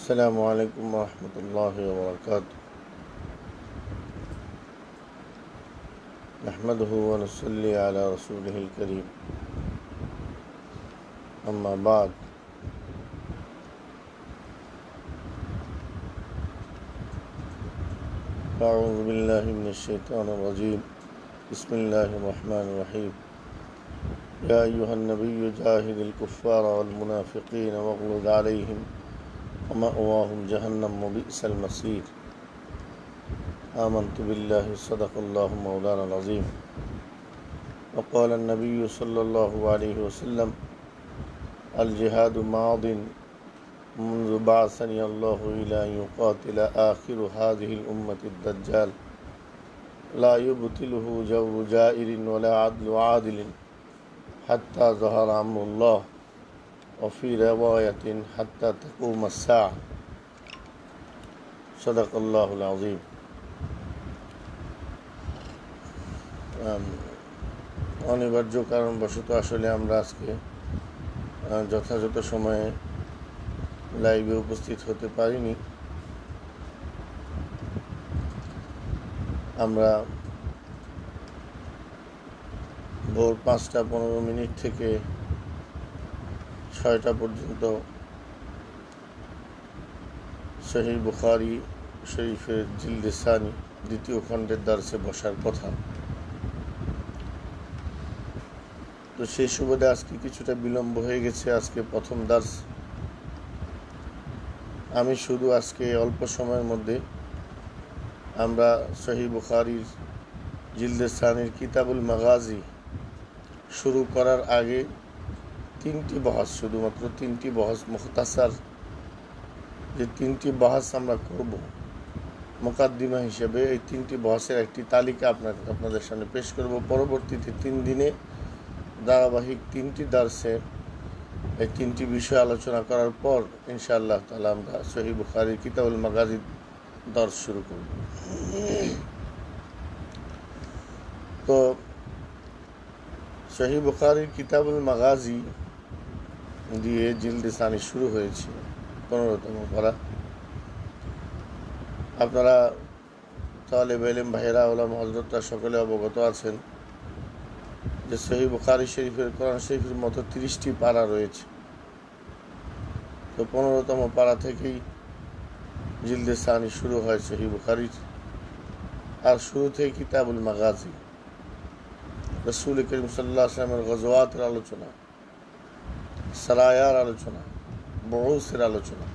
السلام عليكم ورحمة الله وبركاته. نحمده ونصلي على رسوله الكريم. أما بعد، أعوذ بالله من الشيطان الرجيم. بسم الله الرحمن الرحيم. يا أيها النبي جاهد الكفار والمنافقين واغلظ عليهم ومأواهم جهنم وبئس المصير. آمنت بالله صدق الله مولانا العظيم. وقال النبي صلى الله عليه وسلم: الجهاد ماض منذ بعثني الله إلى أن يقاتل آخر هذه الأمة الدجال لا يبطله جور جائر ولا عدل عادل حتى ظهر أمر الله، وفي رواية حتى تقوم الساعة. صدق الله العظيم. অনিবার্য কারণবশত আসলে আমরা আজকে যথাযথ সময়ে লাইভে উপস্থিত হতে পারিনি। আমরা ভোর 5:15 থেকে 6টা পর্যন্ত সহিহ বুখারী শরীফের জিলদে সানি দ্বিতীয় খণ্ডের দার্সে বসার কথা। তো সেই সুবাদে আজকে কিছুটা বিলম্ব হয়ে গেছে। আজকে প্রথম দার্স। আমি শুধু আজকে অল্প সময়ের মধ্যে আমরা সহিহ বুখারীর জিলদে সানির কিতাবুল মাগাজি শুরু করার আগে শুধুমাত্র তিনটি বহস মুখতাসার যে তিনটি বহস আমরা করব মুকাদ্দিমা হিসেবে, এই তিনটি বহসের একটি তালিকা আপনাদের সামনে পেশ করব। পরবর্তীতে 3 দিনে ধারাবাহিক 3টি দার্সে এই 3টি বিষয় আলোচনা করার পর ইনশাআল্লাহ তাআলা আমরা সহিহ বুখারীর কিতাবুল মাগাজি দার্স শুরু করব। তো সহিহ বুখারীর কিতাবুল মাগাজি দিয়ে জিলদে সানি শুরু হয়েছে, 15তম পারা। আপনারা তালেব ইলম ভাইরা ওলামা হযরতরা সকলে অবগত আছেন যে সহিহ বুখারী শরীফের কোরআন শরীফের মতো 30টি পারা রয়েছে। তো 15তম পারা থেকেই জিলদে সানি শুরু হয় সহিহ বুখারীর। আর শুরু থেকে কিতাবুল মাগাজি, রাসূল করিম সাল্লাল্লাহু আলাইহি ওয়াসাল্লামের গজওয়াতের আলোচনা, সারায়ার আলোচনা, বুউসের আলোচনা,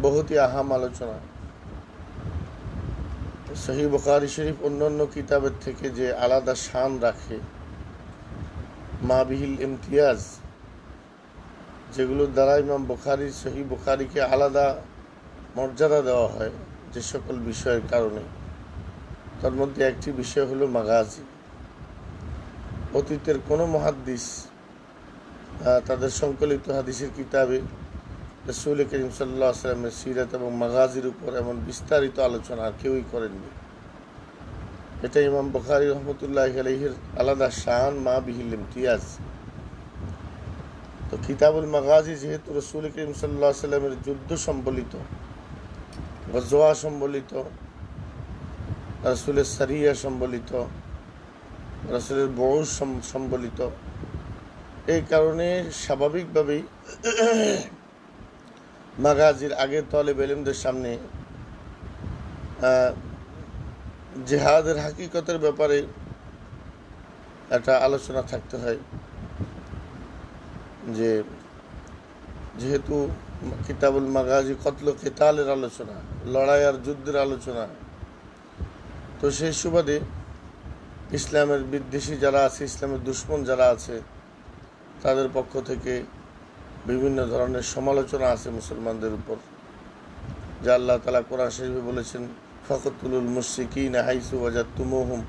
বহুতই আহাম আলোচনা। সহিহ বুখারী শরীফ অন্যান্য কিতাবের থেকে যে আলাদা শান রাখে, মাবিহিল ইমতিয়াজ, যেগুলোর দ্বারা ইমাম বুখারীর সহিহ বুখারীকে আলাদা মর্যাদা দেওয়া হয় যে সকল বিষয়ের কারণে, তার মধ্যে একটি বিষয় হলো মাগাজি। অতীতের কোনো মুহাদ্দিস তাদের সংকলিত হাদিসের কিতাবে রাসূল করিম সাল্লাল্লাহু আলাইহি ওয়াসাল্লামের সিরাত এবং মাগাজির উপর এমন বিস্তারিত আলোচনা আর কেউই করেননি। এটা ইমাম বুখারী রহমতুল্লাহি আলাইহির আলাদা শান, মা বিহিল ইমতিয়াজ। তো কিতাবুল মাগাজি যেহেতু রাসূল করিম সাল্লাল্লাহু আলাইহি ওয়াসাল্লামের যুদ্ধ সম্বলিত, গজওয়া সম্বলিত, রাসূলের সারিয়া সম্বলিত, রাসূলের বুউস সম্বলিত, এই কারণে স্বাভাবিকভাবেই মাগাজির আগে তালেব ইলমদের সামনে জিহাদের হাকিকতের ব্যাপারে একটা আলোচনা থাকতে হয়। যেহেতু কিতাবুল মাগাজি কতল কিতালের আলোচনা, লড়াই আর যুদ্ধের আলোচনা, তো সেই সুবাদে ইসলামের বিদ্বেষী যারা আছে, ইসলামের দুশমন যারা আছে, তাদের পক্ষ থেকে বিভিন্ন ধরনের সমালোচনা আছে মুসলমানদের উপর। যা আল্লাহ তাআলা কোরআন শরীফে বলেছেন, ফাকতুলুল মুশরিকিনা হাইসু ওয়াজাদতুমুহুম,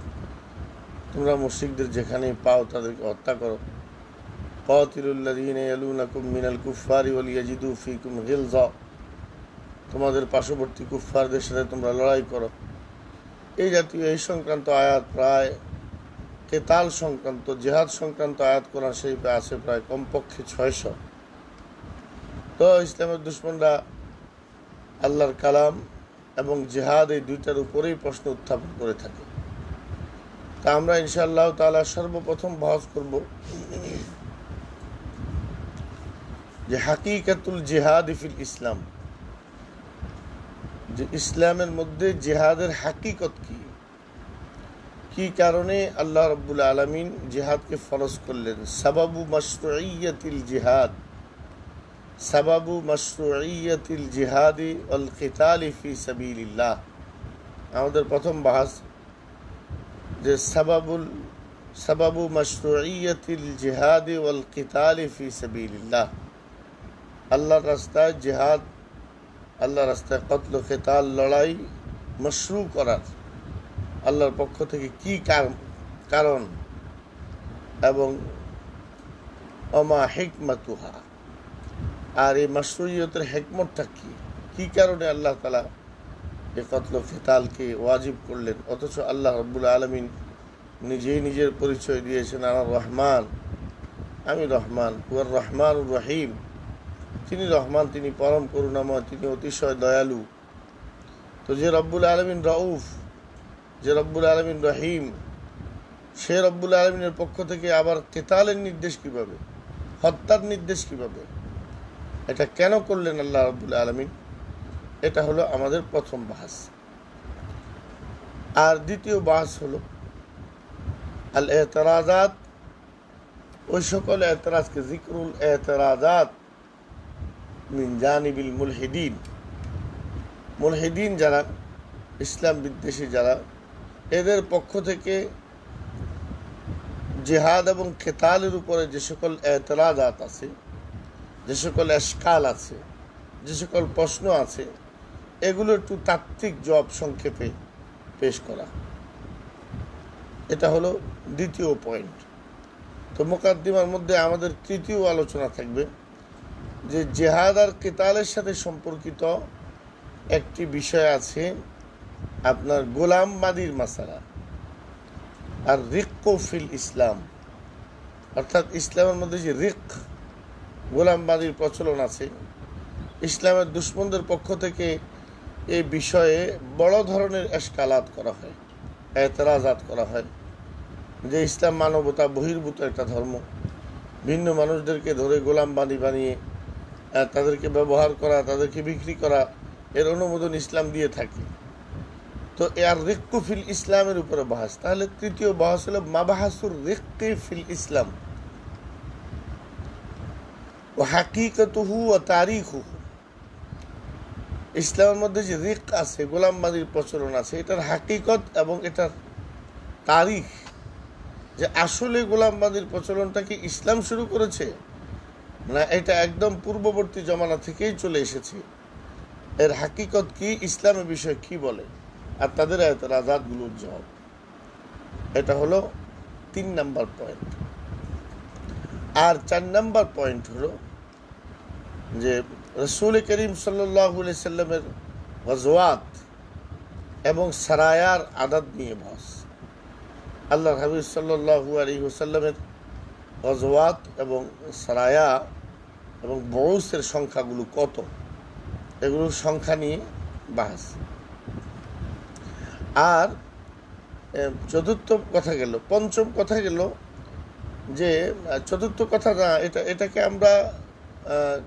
তোমরা মুশরিকদের যেখানেই পাও তাদেরকে হত্যা করো। কাতিলুল লাযীনা ইয়ালুনাকুম মিনাল কুফফারি ওয়ালিয়াজিদু ফীকুম গিলযা, তোমাদের পার্শ্ববর্তী কুফফারদের সাথে তোমরা লড়াই করো। এই জাতীয় এই সংক্রান্ত আয়াত, প্রায় কেতাল সংক্রান্ত, জিহাদ সংক্রান্ত আয়াত কোরআন শরীফে আছে প্রায় কমপক্ষে 600। তো ইসলামের দুশমনরা আল্লাহর কালাম এবং জিহাদ এই দুইটার উপরেই প্রশ্ন উত্থাপন করে থাকে। তা আমরা ইনশাআল্লাহ তাআলা সর্বপ্রথম বহস করব যে হাকিকাতুল জিহাদ ফিল ইসলাম, যে ইসলামের মধ্যে জিহাদের হাকিকত কি কারণে আল্লাহ রাব্বুল আলামিন জিহাদকে ফরজ করলেন। সাবাবু মাশরুইয়াতিল জিহাদ, সাবাবু মাশরুইয়াতিল জিহাদি ওয়াল কিতালি ফি সাবিলিল্লাহ। আমাদের প্রথম বাহাস যে সাবাবু মাশরুইয়াতিল জিহাদি ওয়াল কিতালি ফি সাবিলিল্লাহ, আল্লাহর রাস্তায় জিহাদ, আল্লাহর রাস্তায় কতল কিতাল লড়াই মশরু করার আল্লাহর পক্ষ থেকে কি কারণ এবং অমা হিকমাতুহা, আর এই মাশরুইয়তের হিকমতটা কি কারণে আল্লাহ তাআলা এই কতল কিতালকে ওয়াজিব করলেন। অথচ আল্লাহ রাব্বুল আলামিন নিজেই নিজের পরিচয় দিয়েছেন, আমি রহমান ওয়ার রহমানুর রহিম। তিনি রহমান, তিনি পরম করুণাময়, তিনি অতিশয় দয়ালু। তো যে রব্বুল আলামিন রউফ, যে রব্বুল আলামিন রহিম, সে রব্বুল আলামিনের পক্ষ থেকে আবার কিতালের নির্দেশ কিভাবে, হত্যার নির্দেশ কিভাবে, এটা কেন করলেন আল্লাহ রব্বুল আলামিন? এটা হলো আমাদের প্রথম বাহাস। আর দ্বিতীয় বাহাস হলো আল এতরাজাত, ওই সকল এতরাজকে, জিকরুল এতরাজাত মিন জানিবিল মুলহিদিন, মুলহিদিন যারা, ইসলাম বিদ্বেষী যারা, এদের পক্ষ থেকে জিহাদ এবং কিতালের উপরে যে সকল এতরাজাত আছে, যে সকল এশকাল আছে, যে সকল প্রশ্ন আছে, এগুলো একটু তাত্ত্বিক জবাব সংক্ষেপে পেশ করা। এটা হলো দ্বিতীয় পয়েন্ট। তো মুকাদ্দিমার মধ্যে আমাদের তৃতীয় আলোচনা থাকবে যে জিহাদ আর কিতালের সাথে সম্পর্কিত একটি বিষয় আছে আপনার গোলামবাদীর মাসালা, আর রিক্কু ফিল ইসলাম, অর্থাৎ ইসলামের মধ্যে যে গোলামবাদীর প্রচলন আছে। ইসলামের দুশমনদের পক্ষ থেকে এই বিষয়ে বড় ধরনের এশকালাত করা হয়, এতরাজাত করা হয় যে ইসলাম মানবতা বহির্ভূত একটা ধর্ম, ভিন্ন মানুষদেরকে ধরে গোলামবাদী বানিয়ে তাদেরকে ব্যবহার করা, তাদেরকে বিক্রি করা, এর অনুমোদন ইসলাম দিয়ে থাকে। তো আর রিক্কু ফিল ইসলামের উপরে বাহাস। তাহলে তৃতীয় বাহাস হলো মাবাহাসুর রিক্কি ফিল ইসলাম ও হাকিকতুহু ও তারিখুহু। ইসলামের মধ্যে যে রিক আছে, গোলামবাদীর প্রচলন আছে, এটার হাকিকত এবং এটার তারিখ, যে আসলে গোলামবাদীর প্রচলনটা কি ইসলাম শুরু করেছে না এটা একদম পূর্ববর্তী জমানা থেকেই চলে এসেছে, এর হাকিকত কি, ইসলামের বিষয় কি বলে, আর তাদের এতরাজাতগুলোর জবাব। এটা হলো 3 নাম্বার পয়েন্ট। আর 4 নাম্বার পয়েন্ট হলো যে রাসূল করিম সাল্লাল্লাহু আলাইহি সাল্লামের গজওয়াত এবং সারায়ার আদদ নিয়ে বহস। আল্লাহর হাবিব সাল্লাল্লাহু আলাইহি ওয়াসাল্লামের গজওয়াত এবং সারায়া এবং বউসের সংখ্যাগুলো কত, এগুলোর সংখ্যা নিয়ে বাহাস। আর চতুর্থ কথা গেল, পঞ্চম কথা গেল যে চতুর্থ কথা না, এটাকে আমরা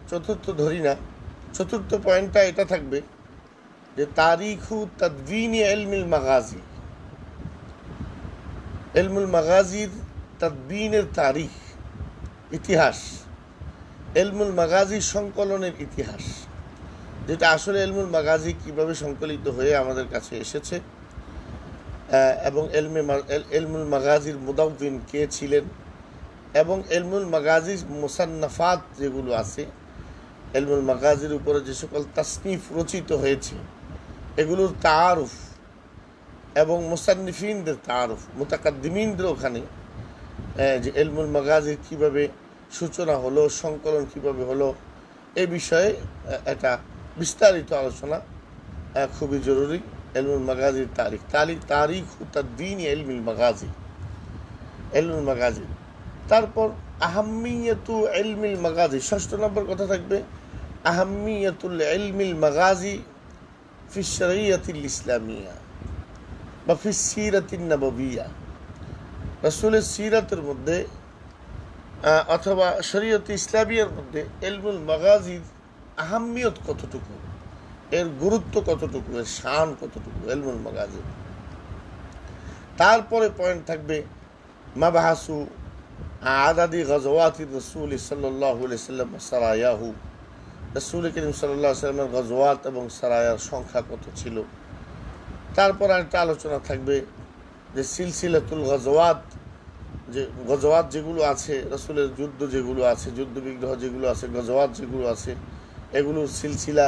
চতুর্থ ধরি না। চতুর্থ পয়েন্টটা এটা থাকবে যে তারিখু তাদবিন ইলমুল মাগাজি, ইলমুল মাগাজির তাদবিনের তারিখ, ইতিহাস, ইলমুল মাগাজি সংকলনের ইতিহাস, যেটা আসলে ইলমুল মাগাজি কিভাবে সংকলিত হয়ে আমাদের কাছে এসেছে এবং ইলমুল মাগাজির মুদাউবিন কে ছিলেন, এবং ইলমুল মাগাজির মুসান্নাফাত যেগুলো আছে, ইলমুল মাগাজির উপরে যে সকল তাসনিফ রচিত হয়েছে এগুলোর তাআরুফ এবং মুসান্নিফিনদের তাআরুফ, মুতাকাদ্দিমিনদের ওখানে যে ইলমুল মাগাজির কীভাবে সূচনা হলো, সংকলন কিভাবে হলো, এই বিষয়ে একটা বিস্তারিত আলোচনা খুবই জরুরি। ইলমুল মাগাজির তারিখ তাদবিন ইলমুল মাগাজি, ইলমুল মাগাজি। তারপর আহাম্মিয়াতু ইলমিল মাগাজি, ষষ্ঠ নম্বর কথা থাকবে আহাম্মিয়াতুল ইলমিল মাগাজি ফি শরিয়তিল ইসলামিয়া বা ফি সিরাতিন নববিয়া, রাসূলের সিরাতের মধ্যে অথবা শরীয়ত ইসলামিয়ার মধ্যে ইলমুল মাগাজির আহাম্মিয়ত কতটুকু, এর গুরুত্ব কতটুকু, এর শান কতটুকু ইলমুল মাগাজির। তারপরে পয়েন্ট থাকবে মাবাহাসু আদাদি গজওয়াতির রাসূল সাল্লাল্লাহু আলাইহি ওয়াসাল্লাম সারায়াহু, রাসূল করিম সাল্লাল্লাহু আলাইহি ওয়াসাল্লামের গজওয়াত এবং সারায়ার সংখ্যা কত ছিল। তারপর একটা আলোচনা থাকবে যে সিলসিলাতুল গজওয়াত, যে গজওয়াত যেগুলো আছে, রাসূলের যুদ্ধ যেগুলো আছে, যুদ্ধ বিগ্রহ যেগুলো আছে, গজওয়াত যেগুলো আছে, এগুলোর সিলসিলা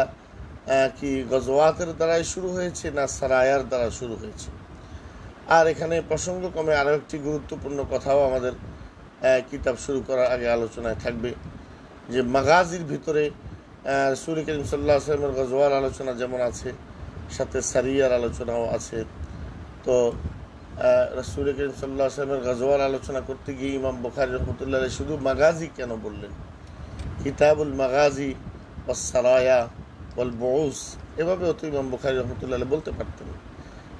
কি গজওয়াতের দ্বারাই শুরু হয়েছে না সারায়ার দ্বারা শুরু হয়েছে। আর এখানে প্রসঙ্গক্রমে আরও একটি গুরুত্বপূর্ণ কথাও আমাদের কিতাব শুরু করার আগে আলোচনায় থাকবে যে মাগাজির ভিতরে রাসূল করিম সাল্লাল্লাহু আলাইহি ওয়াসাল্লামের গজওয়ার আলোচনা যেমন আছে, সাথে সারিয়ার আলোচনাও আছে। তো রাসূল করিম সাল্লাল্লাহু আলাইহি ওয়াসাল্লামের গজওয়ার আলোচনা করতে গিয়ে ইমাম বুখারী রাহমাতুল্লাহ আলাইহি শুধু মাগাজি কেন বললেন? কিতাবুল মাগাজি ওয়াস সারায়া ওয়াল বুউস এভাবেও তো ইমাম বুখারী রাহমাতুল্লাহ আলাইহি বলতে পারতেন,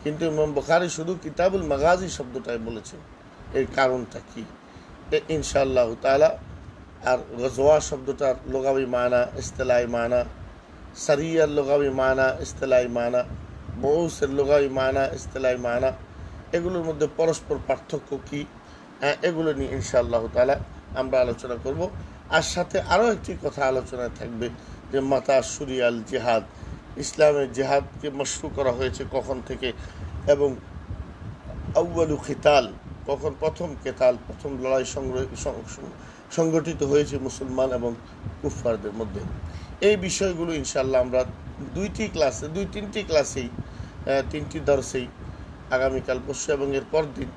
কিন্তু ইমাম বুখারী শুধু কিতাবুল মাগাজি শব্দটাই বলেছেন। এর কারণটা কি ইনশাআল্লাহ তাআলা। আর গজওয়া শব্দটার লুগাবি মানা, ইসতিলাহি মানা, সারিয়ার লুগাবি মানা, ইসতিলাহি মানা, বুউসের লুগাবি মানা, ইসতিলাহি মানা, এগুলোর মধ্যে পরস্পর পার্থক্য কি, এগুলো নিয়ে ইনশাআল্লাহ তাআলা আমরা আলোচনা করব। আর সাথে আরও একটি কথা আলোচনায় থাকবে যে মাতা শুরিয়াল জিহাদ, ইসলামের জিহাদকে মশরু করা হয়েছে কখন থেকে, এবং আউয়ালু খিতাল, কখন প্রথম কেতাল, প্রথম লড়াই সংগঠিত হয়েছে মুসলমান এবং কুফফারদের মধ্যে। এই বিষয়গুলো ইনশাআল্লাহ আমরা দুই তিনটি ক্লাসেই, তিনটি দর্সেই আগামীকাল, পরশু এবং এর পর দিন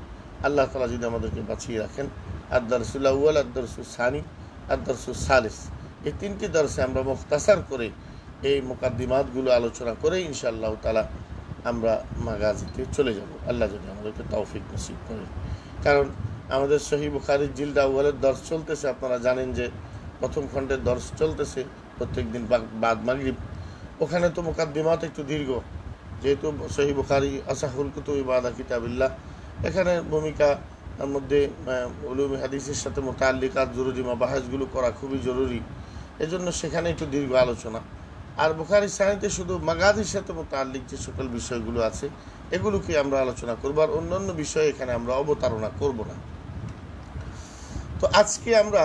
আল্লাহ তাআলা যদি আমাদেরকে বাঁচিয়ে রাখেন, আদ-দারসুল আউয়াল, আদ-দারসুস সানি, আদ-দারসুস সালিস, এই তিনটি দর্সে আমরা মুখতাসার করে এই মুকাদ্দিমাতগুলো আলোচনা করে ইনশাআল্লাহ তাআলা আমরা মাগাজিতে চলে যাব, আল্লাহ যদি আমাদেরকে তৌফিক নসিব করেন। কারণ আমাদের সহিহ বুখারীর জিলদ আউয়ালের দর্স চলতেছে, আপনারা জানেন যে প্রথম খণ্ডের দর্স চলতেছে প্রত্যেক দিন বাদ মাগরিব। ওখানে তো মুকাদ্দিমাত একটু দীর্ঘ, যেহেতু সহিহ বুখারী আসাহুল কুতুবি বাদা কিতাবিল্লাহ, এখানে ভূমিকা মধ্যে উলুমে হাদিসের সাথে মুতাআল্লিকাত জরুরি মাবাহিসগুলো করা খুবই জরুরি, এজন্য সেখানে একটু দীর্ঘ আলোচনা। আর বুখারী সাহিত্যে শুধু মাগাজির সাথে মুতাআল্লিক যে সকল বিষয়গুলো আছে এগুলোকে আমরা আলোচনা করব, আর অন্যান্য বিষয়ে এখানে আমরা অবতারণা করব না। তো আজকে আমরা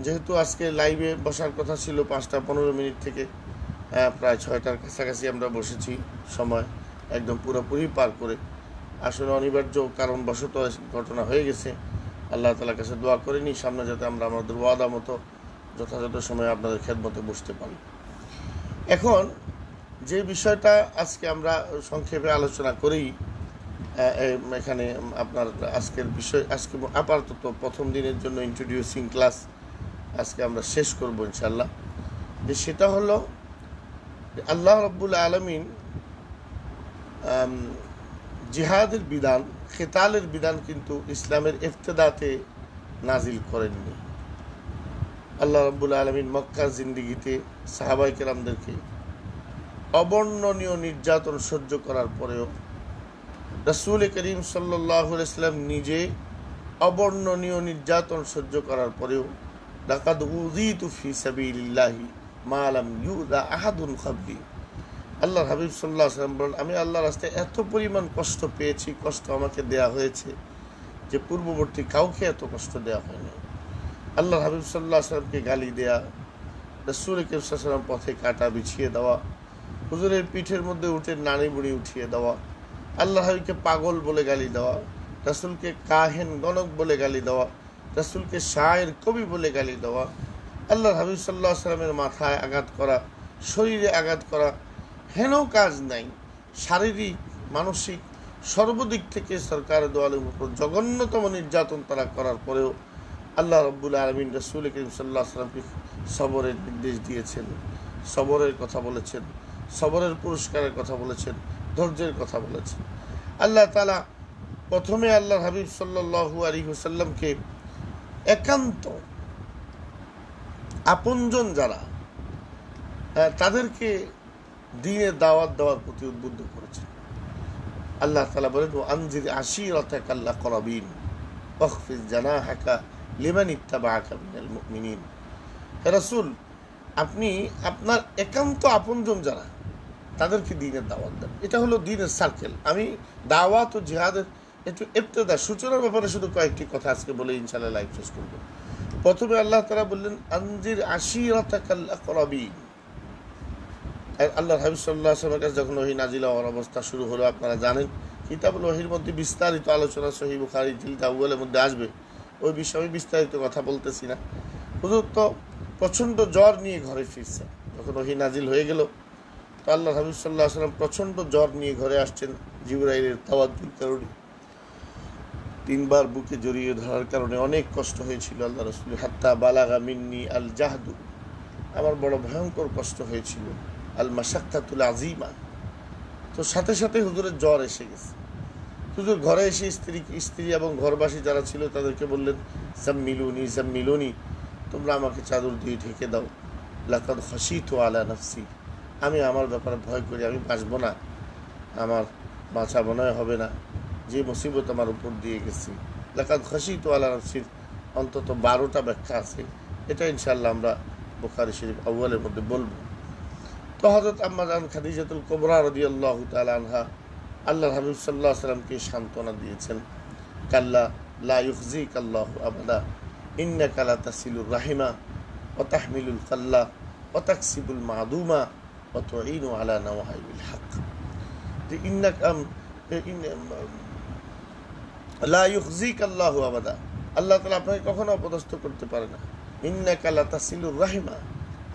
যেহেতু আজকে লাইভে বসার কথা ছিল 5:15 থেকে প্রায় 6টার কাছাকাছি আমরা বসেছি, সময় একদম পুরোপুরি পার করে, আসলে অনিবার্য কারণবশত ঘটনা হয়ে গেছে। আল্লাহ তাআলার কাছে দোয়া করে নিই সামনে যাতে আমরা আমাদের ওয়াদা মতো যথাযথ সময়ে আপনাদের খেদমতে বসতে পারি। এখন যে বিষয়টা আজকে আমরা সংক্ষেপে আলোচনা করি, এখানে আপনার আজকের বিষয়, আজকে আপাতত প্রথম দিনের জন্য ইন্ট্রোডিউসিং ক্লাস আজকে আমরা শেষ করব ইনশাআল্লাহ, যে সেটা হলো আল্লাহ রাব্বুল আলামিন জিহাদের বিধান, খেতালের বিধান কিন্তু ইসলামের ইফতেদাতে নাজিল করেননি। আল্লাহ রাব্বুল আলামিন মক্কার জিন্দেগিতে সাহাবায়ে কেরামদেরকে অবর্ণনীয় নির্যাতন সহ্য করার পরেও, রাসূল করিম সাল্লাল্লাহু আলাইহি ওয়াসাল্লাম নিজে অবর্ণনীয় নির্যাতন সহ্য করার পরেও লাকাদ উযীতু ফি সাবিলিল্লাহি মা লাম ইউযা আহাদুন ক্বাবলি, আল্লাহর হাবিব সাল্লাল্লাহু আলাইহি ওয়াসাল্লাম বলেন, আমি আল্লাহর রাস্তায় এত পরিমাণ কষ্ট পেয়েছি, কষ্ট আমাকে দেয়া হয়েছে যে পূর্ববর্তী কাউকে এত কষ্ট দেওয়া হয়নি। আল্লাহর হাবিব সাল্লাল্লাহু আলাইহি ওয়াসাল্লামকে গালি দেয়া, রাসূল করিম সাল্লাল্লাহু আলাইহি ওয়াসাল্লাম পথে কাঁটা বিছিয়ে দেওয়া, হুজুরের পিঠের মধ্যে উটের নাড়ি বুড়ি উঠিয়ে দেওয়া, আল্লাহর হাবিবকে পাগল বলে গালি দেওয়া, রাসূলকে কাহেন গণক বলে গালি দেওয়া, রাসূলকে শায়ের কবি বলে গালি দেওয়া, আল্লাহর হাবিব সাল্লাল্লাহু আলাইহি ওয়াসাল্লামের মাথায় আঘাত করা, শরীরে আঘাত করা, হেন কাজ নাই। শারীরিক, মানসিক, সর্বদিক থেকে সরকার দো আলমের উপর জঘন্যতম নির্যাতন তারা করার পরেও আল্লাহ রাব্বুল আলামিন রাসূল করিম সাল্লাল্লাহু আলাইহি ওয়াসাল্লামকে সবরের নির্দেশ দিয়েছেন, সবরের কথা বলেছেন, সবরের পুরস্কারের কথা বলেছেন, ধৈর্যের কথা বলেছেন। আল্লাহ তাআলা প্রথমে আল্লাহর হাবিব সাল্লাল্লাহু আলাইহি ওয়াসাল্লামকে একান্ত আপনজন যারা, তাদেরকে দ্বীনের দাওয়াত দেওয়ার প্রতি উদ্বুদ্ধ করেছেন। আল্লাহ তাআলা বলেন, আনজির আশীরাতাকাল আকরাবিন ওয়াখফিজ জানাহাকা লিমান ইত্তাবাআকা মিনাল মুমিনিন। হে রাসূল, আপনি আপনার একান্ত আপনজন যারা, তাদেরকে দ্বীনের দাওয়াত দেন। এটা হলো দ্বীনের সার্কেল। আমি দাওয়াত ও জিহাদের একটু ইবতিদা সূচনার ব্যাপারে শুধু কয়েকটি কথা আজকে বলে ইনশাআল্লাহ লাইভ শেষ করব। প্রথমে আল্লাহ তাআলা বললেন, আনজির আশীরাতাকাল আকরাবিন। আল্লাহর হাবিব সাল্লাল্লাহু আলাইহি ওয়াসাল্লামের কাছে যখন ওহী নাজিল হওয়ার অবস্থা শুরু হলো, আপনারা জানেন কিতাবুল ওহীর মধ্যে বিস্তারিত আলোচনা সহিহ বুখারী জিলদ আউয়ালের মধ্যে আসবে, ওই বিষয়ে আমি বিস্তারিত কথা বলতেছি না। হুজুর তো প্রচণ্ড জ্বর নিয়ে ঘরে ফিরছেন। যখন ওহী নাজিল হয়ে গেল, তো আল্লাহর হাবিব সাল্লাল্লাহু আলাইহি ওয়াসাল্লাম প্রচণ্ড জ্বর নিয়ে ঘরে আসছেন। জিবরাইলের তাওয়াজ্জুর কারণে, 3 বার বুকে জড়িয়ে ধরার কারণে অনেক কষ্ট হয়েছিল আল্লাহ রাসূল। হাত্তা বালাগা মিন্নি আল জাহদু, আমার বড় ভয়ঙ্কর কষ্ট হয়েছিল। আল মাশাক্কাতুল আজিমা, তো সাথে সাথে হুজুরের জ্বর এসে গেছে। হুজুর ঘরে এসে স্ত্রী এবং ঘরবাসী যারা ছিল তাদেরকে বললেন, জাম্মিলুনি, তোমরা আমাকে চাদর দিয়ে ঢেকে দাও। লাকাদ খাশিতু আলা নাফসি, আমি আমার ব্যাপারে ভয় করি, আমি বাঁচব না, আমার বাঁচা মনে হবে না, যে মুসিবত আমার উপর দিয়ে গেছি। লাকাদ খাশিতু আলা নাফসির অন্তত 12টা ব্যাখ্যা আছে, এটা ইনশাআল্লাহ আমরা বুখারী শরীফ আউয়ালের মধ্যে বলবো। তো হযরত আম্মা জান খাদিজাতুল কুবরা রাদিয়াল্লাহু তাআলা আনহা আল্লাহর হাবিব সাল্লাল্লাহু আলাইহি ওয়াসাল্লামকে সান্ত্বনা দিয়েছেন, কাল্লা লা ইউখজিকাল্লাহু আবাদা ইন্নাকা লা তাসিলুর রাহিমা ওয়া তাহমিলুল কাল্লা ওয়া তাকসিবুল মাদুমা ওয়া তুঈনু আলা নওয়াইবিল হক। যে ইন্নাকা লা ইউখজিকাল্লাহু আবাদা, আল্লাহ তাআলা আপনাকে কখনো অপদস্থ করতে পারে না। ইন্নাকা লা তাসিলুর রাহিমা,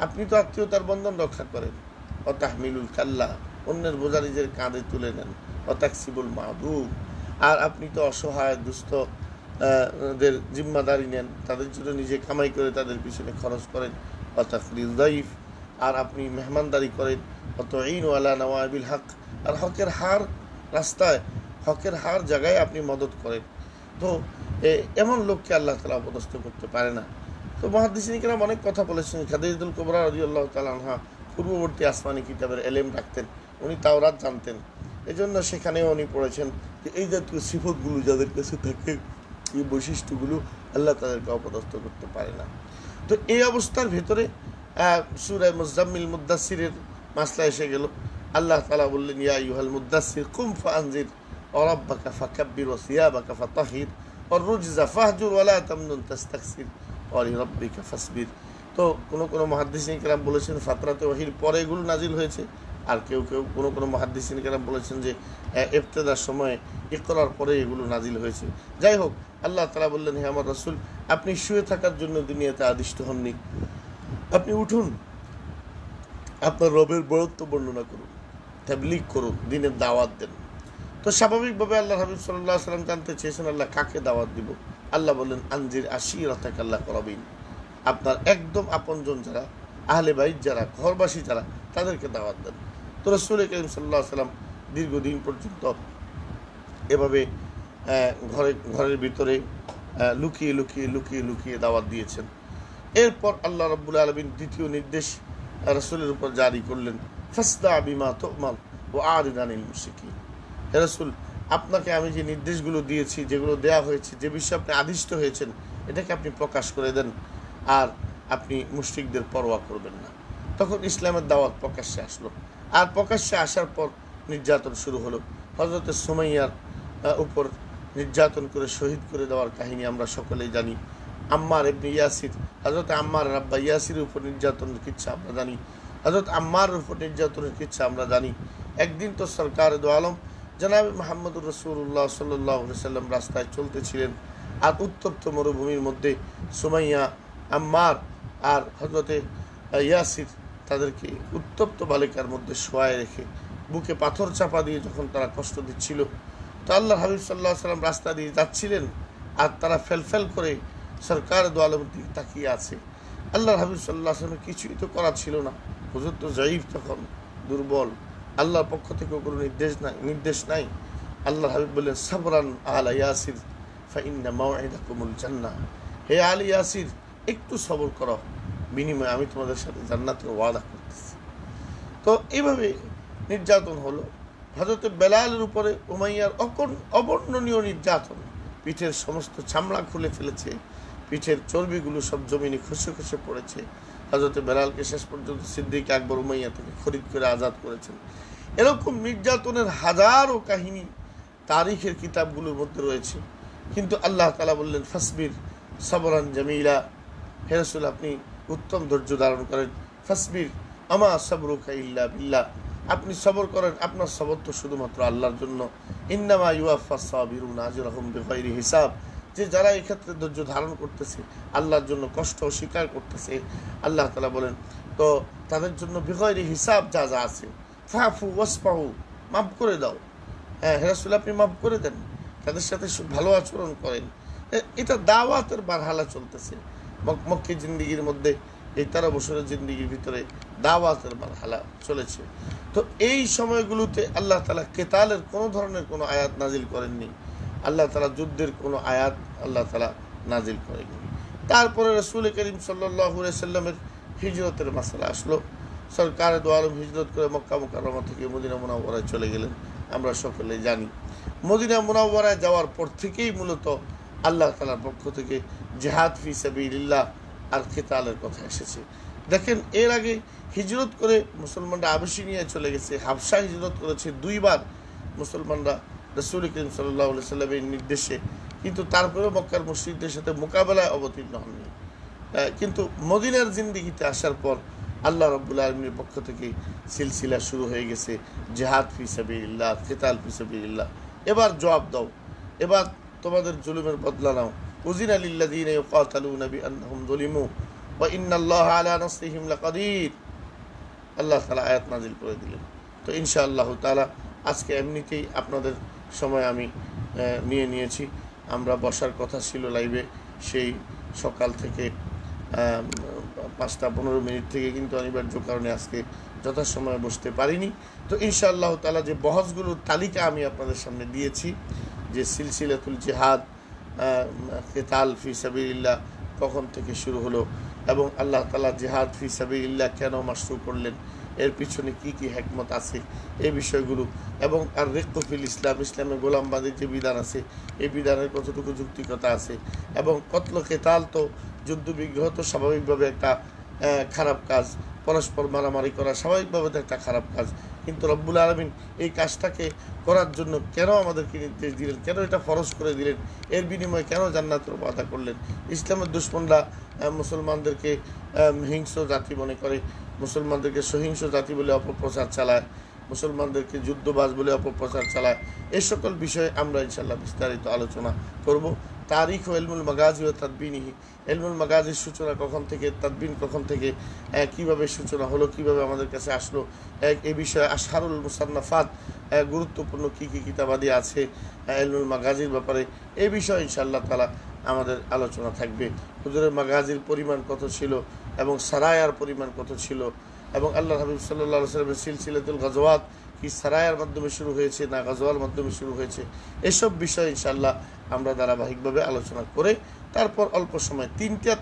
আপনি তো আত্মীয়তার বন্ধন রক্ষা করেন। ওয়া তাহমিলুল কাল্লা, অন্যের বোঝা নিজের কাঁধে তুলে নেন। ওয়া তাকসিবুল মাদুম, আর আপনি তো অসহায় দুস্থ দের জিম্মাদারি নেন, তাদের জন্য নিজে কামাই করে তাদের পিছনে খরচ করেন। ওয়া তাকরির দাইফ, আর আপনি মেহমানদারি করেন। ওয়া তুঈনু আলা নওয়াইবিল হক, আর হকের হার রাস্তায়, হকের হার জায়গায় আপনি মদত করেন। তো এমন লোককে আল্লাহ তাআলা অপদস্থ করতে পারে না। তো মুহাদ্দিসিন কিরাম অনেক কথা বলেছেন। খাদিজাতুল কুবরা রাদিয়াল্লাহু তাআলা আনহা পূর্ববর্তী আসমানি কিতাবের এলেম রাখতেন, উনি তাওরাত জানতেন। এজন্য সেখানেও উনি পড়েছেন যে এই জাতীয় সিফতগুলো যাদের কাছে থাকে, এই বৈশিষ্ট্যগুলো আল্লাহ তাদেরকে অপদস্থ করতে পারে না। তো এই অবস্থার ভেতরে সূরা মুজাম্মিল মুদ্দাসসিরের মাসলা এসে গেল। আল্লাহ তাআলা বললেন, ইয়া আইয়ুহাল মুদ্দাসসির কুম ফাআনজির ওয়া রাব্বাকা ফাকাব্বির ওয়া সিয়াবাকা ফাতাহহির ওয়ার রুজজা ফাহজুর ওয়া লা তামনুন তাস্তাকসির ওয়া লিরাব্বিকা ফাসবির। তো কোনো মুহাদ্দিসিন কিরাম বলেছেন ফাতরাতে ওহীর পরে এগুলো নাজিল হয়েছে, আর কেউ কোনো মুহাদ্দিসিন কিরাম বলেছেন যে ইবতিদার সময় ইকরার পরে এগুলো নাজিল হয়েছে। যাই হোক, আল্লাহ তাআলা বললেন, হে আমার রাসূল, আপনি শুয়ে থাকার জন্য দুনিয়াতে আদিষ্ট হননি, আপনি উঠুন, আপনার রবের বরত্ব বর্ণনা করুন, তাবলীগ করুন, দ্বীনের দাওয়াত দেন। তো স্বাভাবিকভাবে আল্লাহর হাবিব সাল্লাল্লাহু আলাইহি ওয়াসাল্লাম জানতে চেয়েছেন, আল্লাহ কাকে দাওয়াত দিব? আল্লাহ বললেন, আনজির আশীরাতাকাল আকরাবিন, আপনার একদম আপনজন যারা, আহলে বাইত যারা, ঘরবাসী যারা, তাদেরকে দাওয়াত দেন। তো রাসূল কারীম সাল্লাল্লাহু আলাইহি ওয়াসাল্লাম দীর্ঘদিন পর্যন্ত এভাবে ঘরের ভিতরে লুকিয়ে দাওয়াত দিয়েছেন। এরপর আল্লাহ রাব্বুল আলামিন দ্বিতীয় নির্দেশ রাসূলের উপর জারি করলেন, ফাসদা বিমা তুমার ওয়া আরিদ আনিল মুশরিকিন। হে রাসূল, আপনাকে আমি যে নির্দেশগুলো দিয়েছি, যেগুলো দেয়া হয়েছে, যে বিষয়ে আপনি আদিষ্ট হয়েছেন, এটাকে আপনি প্রকাশ করে দেন, আর আপনি মুশরিকদের পরোয়া করবেন না। তখন ইসলামের দাওয়াত প্রকাশ্যে আসলো, আর প্রকাশ্যে আসার পর নির্যাতন শুরু হলো। হযরত সুমাইয়ার উপর নির্যাতন করে শহীদ করে দেওয়ার কাহিনী আমরা সকলেই জানি। আম্মার ইবনে ইয়াসির, হযরত আম্মার রাব্বা ইয়াসিরের উপর নির্যাতনের কিচ্ছা আমরা জানি। হযরত আম্মারের উপর নির্যাতনের কিচ্ছা আমরা জানি। একদিন তো সরকার দো আলম জনাব মুহাম্মদুর রাসূলুল্লাহ সাল্লাল্লাহু আলাইহি ওয়াসাল্লাম রাস্তায় চলতেছিলেন, আর উত্তপ্ত মরুভূমির মধ্যে সুমাইয়া, আম্মার আর হযরতে ইয়াসির তাদেরকে উত্তপ্ত বালিকার মধ্যে শোয়ায় রেখে বুকে পাথর চাপা দিয়ে যখন তারা কষ্ট দিচ্ছিল, তো আল্লাহ হাবিব সাল্লাল্লাহু আলাইহি ওয়াসাল্লাম রাস্তা দিয়ে যাচ্ছিলেন, আর তারা ফেলফেল করে সরকার দো আলমের দিকে তাকিয়ে আছে। আল্লাহ হাবিব সাল্লাল্লাহু আলাইহি ওয়াসাল্লামের কিছুই তো করার ছিল না, হুজুর তো জয়ীফ, তখন দুর্বল, আল্লাহর পক্ষ থেকে কোনো নির্দেশ নাই। আল্লাহ হাবিব বললেন, সাবরান আলা ইয়াসির ফাইন্না মাওইদাকুমুল জান্নাহ, হে আলী ইয়াসির, একটু সবর করো, বিনিময়ে আমি তোমাদের সাথে জান্নাতের ওয়াদা করতেছি। তো এইভাবে নির্যাতন হলো। হযরত বেলালের উপরে উমাইয়ার অবর্ণনীয় নির্যাতন, পিঠের সমস্ত চামড়া খুলে ফেলেছে, পিঠের চর্বিগুলো সব জমিনে খসে খসে পড়েছে। হযরত বেলালকে শেষ পর্যন্ত সিদ্দিক আকবর উমাইয়া থেকে খরিদ করে আজাদ করেছেন। এরকম নির্যাতনের হাজারো কাহিনী তারিখের কিতাবগুলোর মধ্যে রয়েছে। কিন্তু আল্লাহ তাআলা বললেন ফাসবির সাবরান জামিলা, হে রাসূল আপনি উত্তম ধৈর্য ধারণ করেন। ফাসবির আমা সাবরুকা ইল্লা বিল্লাহ, আপনি সবর করেন, আপনার সবর তো শুধুমাত্র আল্লাহর জন্য। ইন্নামা ইউয়াফাস সাবিরুনা আজরাহুম বিগাইরি হিসাব, যে যারা এই ক্ষেত্রে ধৈর্য ধারণ করতেছে, আল্লাহর জন্য কষ্ট স্বীকার করতেছে, আল্লাহ তাআলা বলেন তো তাদের জন্য বিগাইরি হিসাব যা যা আছে, ফাফু ওয়াসফাহু, মাফ করে দাও। হ্যাঁ হে রাসূল আপনি মাফ করে দেন, তাদের সাথে ভালো আচরণ করেন। এটা দাওয়াতের মারহালা চলতেছে মক্কি জিন্দিগির মধ্যে। এই 13 বছরের জিন্দিগির ভিতরে দাওয়াতের মারহালা চলেছে। তো এই সময়গুলোতে আল্লাহ তাআলা কেতালের কোনো ধরনের কোনো আয়াত নাজিল করেননি, আল্লাহ তাআলা যুদ্ধের কোনো আয়াত আল্লাহ তাআলা নাজিল করেননি। তারপরে রাসূল করিম সাল্লাল্লাহু আলাইহি সাল্লামের হিজরতের মাসলা আসলো। সরকার দো আলম হিজরত করে মক্কা মুকাররমা থেকে মদিনা মুনাওয়ারায় চলে গেলেন, আমরা সকলে জানি। মদিনা মুনাওয়ারায় যাওয়ার পর থেকেই মূলত আল্লাহ তাআলার পক্ষ থেকে জিহাদ ফি সাবিলিল্লাহ আর কেতালের কথা এসেছে। দেখেন এর আগে হিজরত করে মুসলমানরা আবিসিনিয়ায় চলে গেছে, হাবশা হিজরত করেছে 2 বার মুসলমানরা রাসূল করিম সাল্লাল্লাহু আলাইহি সাল্লামের নির্দেশে, কিন্তু তারপরেও মক্কার মুশরিকদের সাথে মোকাবেলায় অবতীর্ণ হননি। কিন্তু মদিনার জিন্দিগিতে আসার পর আল্লাহ রাব্বুল আলামিনের পক্ষ থেকে সিলসিলা শুরু হয়ে গেছে জিহাদ ফি সাবিলিল্লাহ, কিতাল ফি সাবিলিল্লাহ। এবার জবাব দাও, এবার তোমাদের জুলুমের বদলা নাও। উযিনা লিল্লাযীনা ইউকাতালুনা বিআন্নাহুম যুলিমু ওয়া ইন্নাল্লাহা আলা নাসরিহিম লাকাদির, আল্লাহ তাআলা আয়াত নাজিল করে দিলেন। তো ইনশাআল্লাহ তাআলা আজকে এমনিতেই আপনাদের সময় আমি নিয়েছি। আমরা বসার কথা ছিল লাইভে সেই সকাল থেকে 5:15 থেকে, কিন্তু অনিবার্য কারণে আজকে যথাসময়ে বসতে পারিনি। তো ইনশাআল্লাহ তাআলা যে বহসগুলোর তালিকা আমি আপনাদের সামনে দিয়েছি, যে সিলসিলাতুল জিহাদ কিতাল ফি সাবিলিল্লাহ কখন থেকে শুরু হলো এবং আল্লাহ তাআলা জিহাদ ফি সাবিলিল্লাহ কেন মাশরু করলেন, এর পিছনে কি কি হিকমত আছে এই বিষয়গুলো, এবং আর রিক্কু ফিল ইসলাম, ইসলামে গোলামবাদীর যে বিধান আছে এই বিধানের কতটুকু যুক্তিকতা আছে, এবং কতল কেতাল তো যুদ্ধ বিগ্রহ তো স্বাভাবিকভাবে একটা খারাপ কাজ, পরস্পর মারামারি করা স্বাভাবিকভাবে তো একটা খারাপ কাজ, কিন্তু রব্বুল আলামিন এই কাজটাকে করার জন্য কেন আমাদেরকে নির্দেশ দিলেন, কেন এটা ফরজ করে দিলেন, এর বিনিময়ে কেন জান্নাতের ওয়াদা করলেন। ইসলামের দুশমনরা মুসলমানদেরকে হিংস্র জাতি মনে করে, মুসলমানদেরকে সহিংস জাতি বলে অপপ্রচার চালায়, মুসলমানদেরকে যুদ্ধবাজ বলে অপপ্রচার চালায়। এই সকল বিষয়ে আমরা ইনশাআল্লাহ বিস্তারিত আলোচনা করব। তারিখ ও ইলমুল মাগাজি ও তাদবিনিহি, ইলমুল মাগাজির সূচনা কখন থেকে, তাদবিন কখন থেকে, কীভাবে সূচনা হলো, কীভাবে আমাদের কাছে আসলো, এই বিষয়ে আশহারুল মুসান্নাফাত, গুরুত্বপূর্ণ কী কী কিতাবাদি আছে ইলমুল মাগাজির ব্যাপারে, এই বিষয়ে ইনশাআল্লাহ তাআলা আমাদের আলোচনা থাকবে। হুজুরের মাগাজির পরিমাণ কত ছিল এবং সারায়ার পরিমাণ কত ছিল, এবং আল্লাহ হাবিব সাল্লাল্লাহু আলাইহি ওয়াসাল্লামের সিলসিলাতুল গাজওয়াত কি সারায়ার মাধ্যমে শুরু হয়েছে না গাজওয়ার মাধ্যমে শুরু হয়েছে, এসব বিষয়ে ইনশাআল্লাহ আমরা ধারাবাহিকভাবে আলোচনা করে তারপর অল্প সময়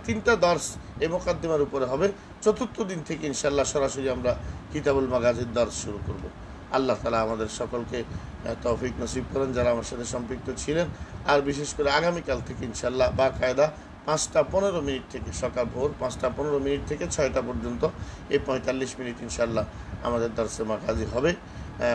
তিনটা দর্স এই মুকাদ্দিমার উপরে হবে। ৪র্থ দিন থেকে ইনশাআল্লাহ সরাসরি আমরা কিতাবুল মাগাজির দর্স শুরু করব। আল্লাহ তাআলা আমাদের সকলকে তৌফিক নসিব করেন যারা আমার সাথে সম্পৃক্ত ছিলেন। আর বিশেষ করে আগামীকাল থেকে ইনশাআল্লাহ বাকায়দা 5:15 থেকে, সকাল ভোর 5:15 থেকে 6টা পর্যন্ত এই 45 মিনিট ইনশাআল্লাহ আমাদের দর্সে মাগাজি হবে,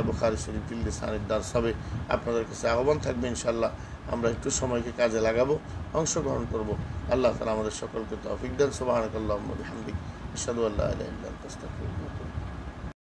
বুখারী শরীফ বিল লিসানিদ দর্স হবে। আপনাদের কাছে আহ্বান থাকবে ইনশাআল্লাহ আমরা একটু সময়কে কাজে লাগাবো, অংশগ্রহণ করব। আল্লাহ তাআলা আমাদের সকলকে তৌফিক দেন। সুবহানাকাল্লাহুম্মা ওয়া বিহামদিক, আশহাদু আল্লা ইলাহা ইল্লা আনতা, আস্তাগফিরুকা ওয়া আতুবু ইলাইক।